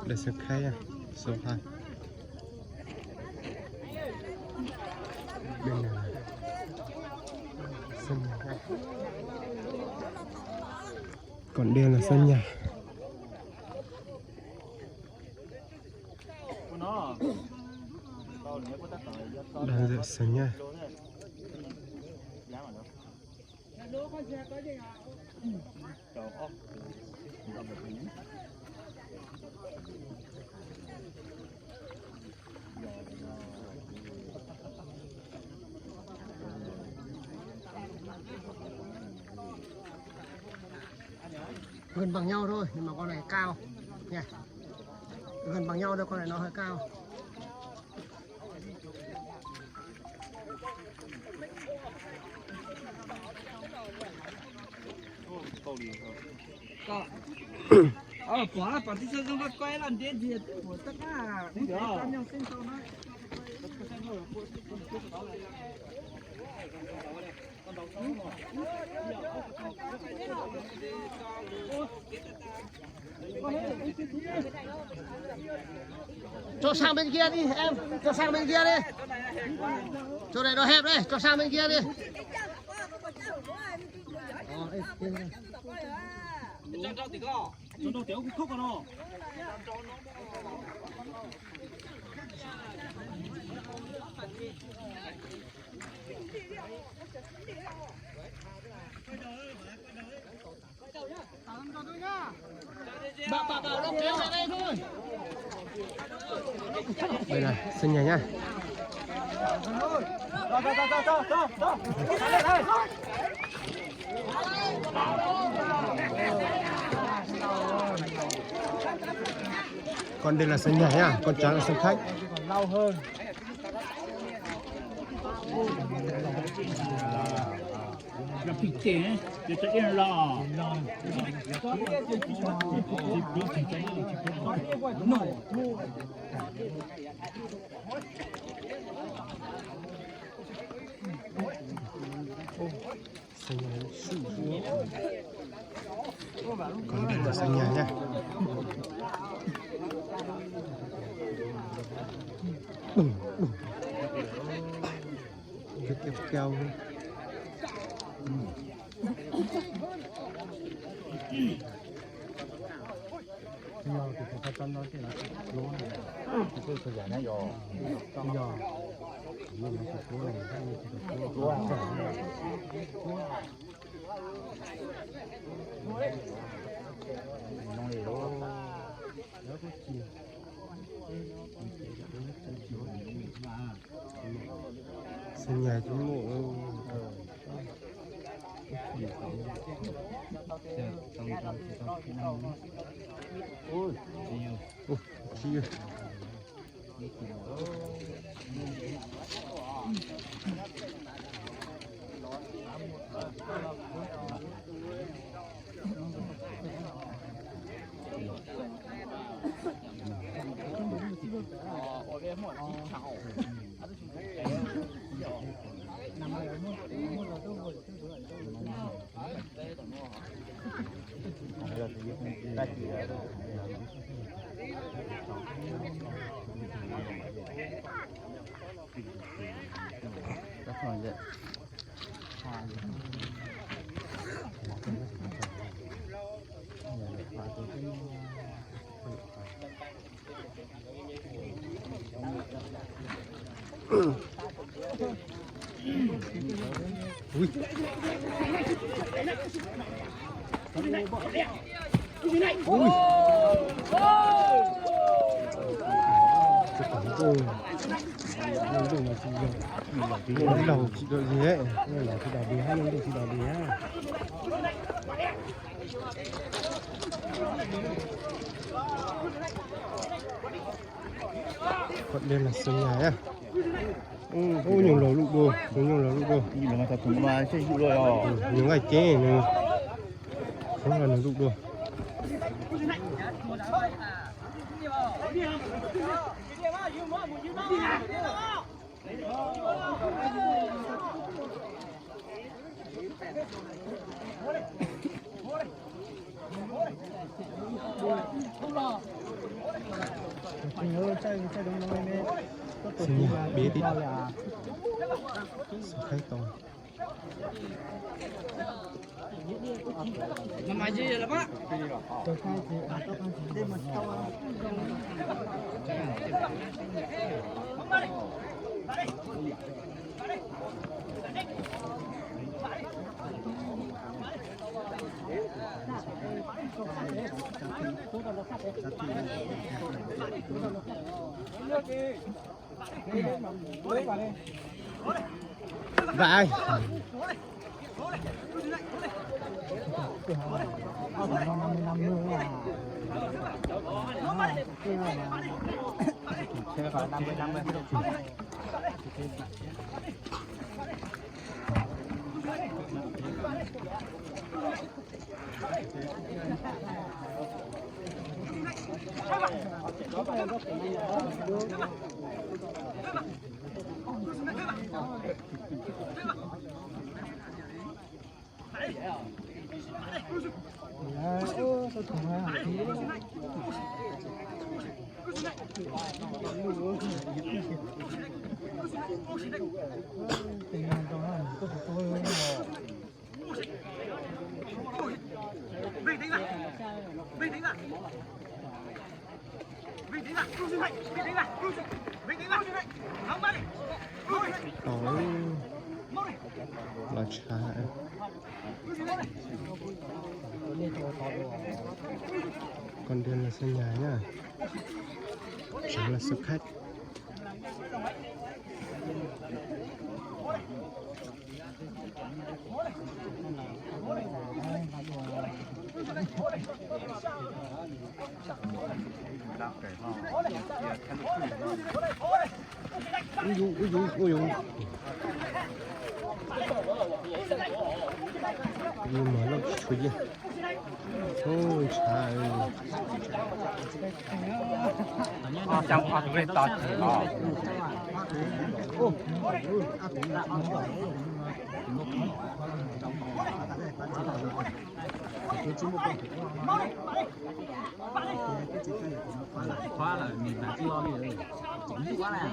Để sực khay à, số 2. Bên này là sân nhà. Còn đây là sân nhà. Đang dậy sân nhà. Gần bằng nhau thôi, nhưng mà con này cao nha. Gần bằng nhau thôi, con này nó hơi cao. Quả bản thân chúng ta quay làm đến gì của tất cả những cái con nhau sinh sau nó cho sang bên kia đi em, cho sang bên kia đi. Chỗ này nó hẹp đây, cho sang bên kia đi. chúng tôi tiểu cũng khóc rồi. Bảo nó kéo về đây thôi. Đây này, sân nhà nhá. Còn đây là sân nhà nhá, còn trắng là sân khách. Còn lâu hơn. Là bị trẻ, để cho yên lò. Sân nhà sụp xuống. Còn đây là sân nhà nhá. Cái keo keo luôn. Nhiều thì phải cho nó cái là lúa này. Cái thời gian này rồi. Nhiều. Nhưng mà cái lúa này cái lúa nó này lúa. Nó có chiều. Sân nhà chúng ngủ. Ôi, Chia. Ui. Ui. Cái đầu chị đội gì ấy? Đây là chị đào bì hay không? Chị đào bì ha. còn đây là sân nhà nhá. Ô nhiều lẩu lụt đồ, nhiều lẩu lụt đồ. Nhưng mà thật cũng mà chơi dụ rồi Những ngày chế này không là nó lụt đồ. Sân nhà bé tí. Sao khách to. Mama gì là bác? Vãi. Là trà. Còn đây là sân nhà nhá. Chẳng là sân khách. Ui dụ. Nhưng mà nó chui đi. Ôi trời. Trong khoa tụi to khóa là mình là chưa lo đi rồi quá là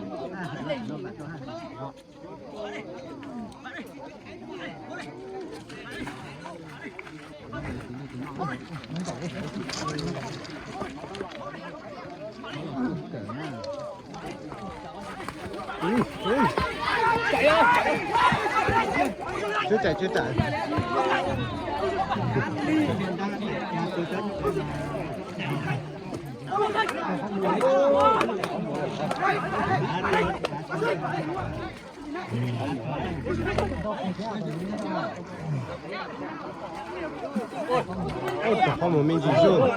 Chạy ơi. Chưa chạy. Ôi, có một mình gì rồi.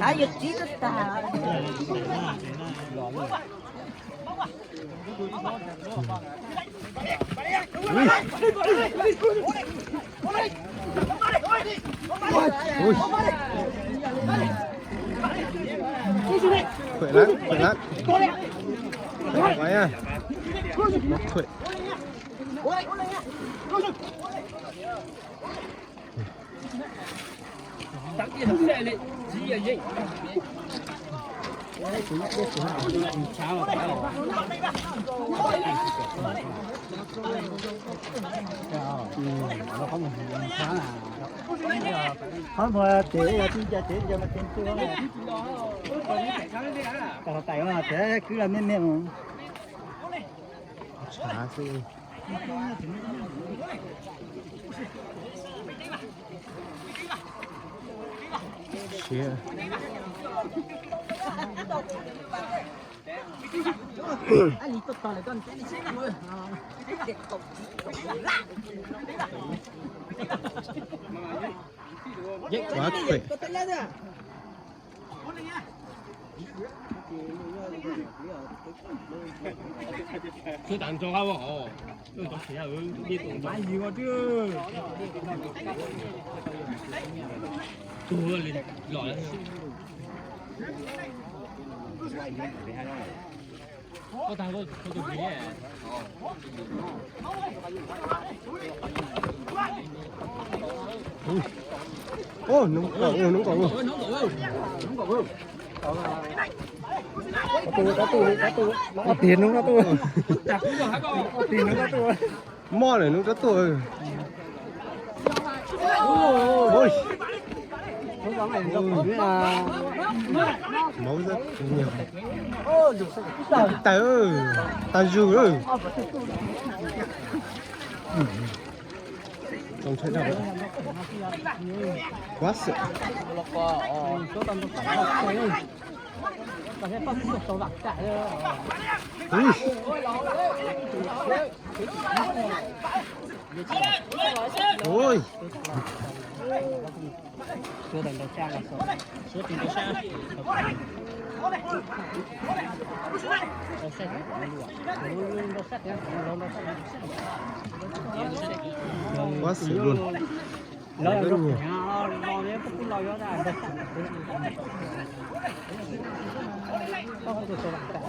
Ayo cerita. Khỏe lắm. Khỏe quá nha. Khỏe. không mà để chính cho mà tiền chưa còn tay mà để cứ là nên Chả gì. Shit. anh đi toàn lại toàn đi xem rồi quá khỏe.佢彈咗下喎，都當時有啲動作。買魚我啫，做啊你來啦！我但係嗰度嘢。Ô, nó còn luôn, nó còn luôn. Có tiền không có tôi. Có tiền không có tôi. Mo này nó có tuổi. Ôi. Máu rất nhiều. Tao ơi, tao dù ơi. Không thấy đâu. Quá sợ. Ôi. chưa thành đồ trang là số tiền đồ trang đồ sách đồ sách nhá Quá sợ luôn. lo rất nhiều lo đấy cũng lo đó là không có số bạc cả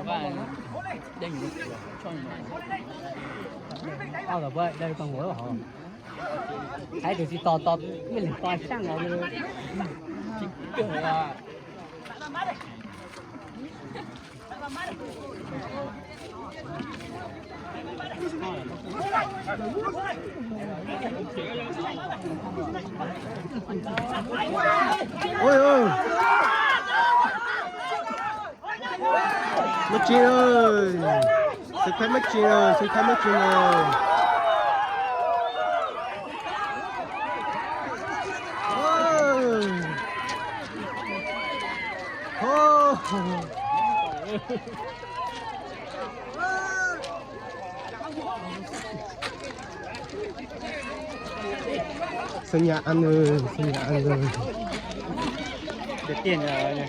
và đây cho ao là vậy đây con muối hả thấy được gì to to mới liền to sang rồi Ôi ơi. Mất chín ơi. Sự khai mất chín ơi, sự khai mất chín ơi. Ôi. Sân nhà ăn ơi, sân nhà ăn rồi. Được tiền rồi.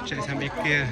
Chạy sang bên kia.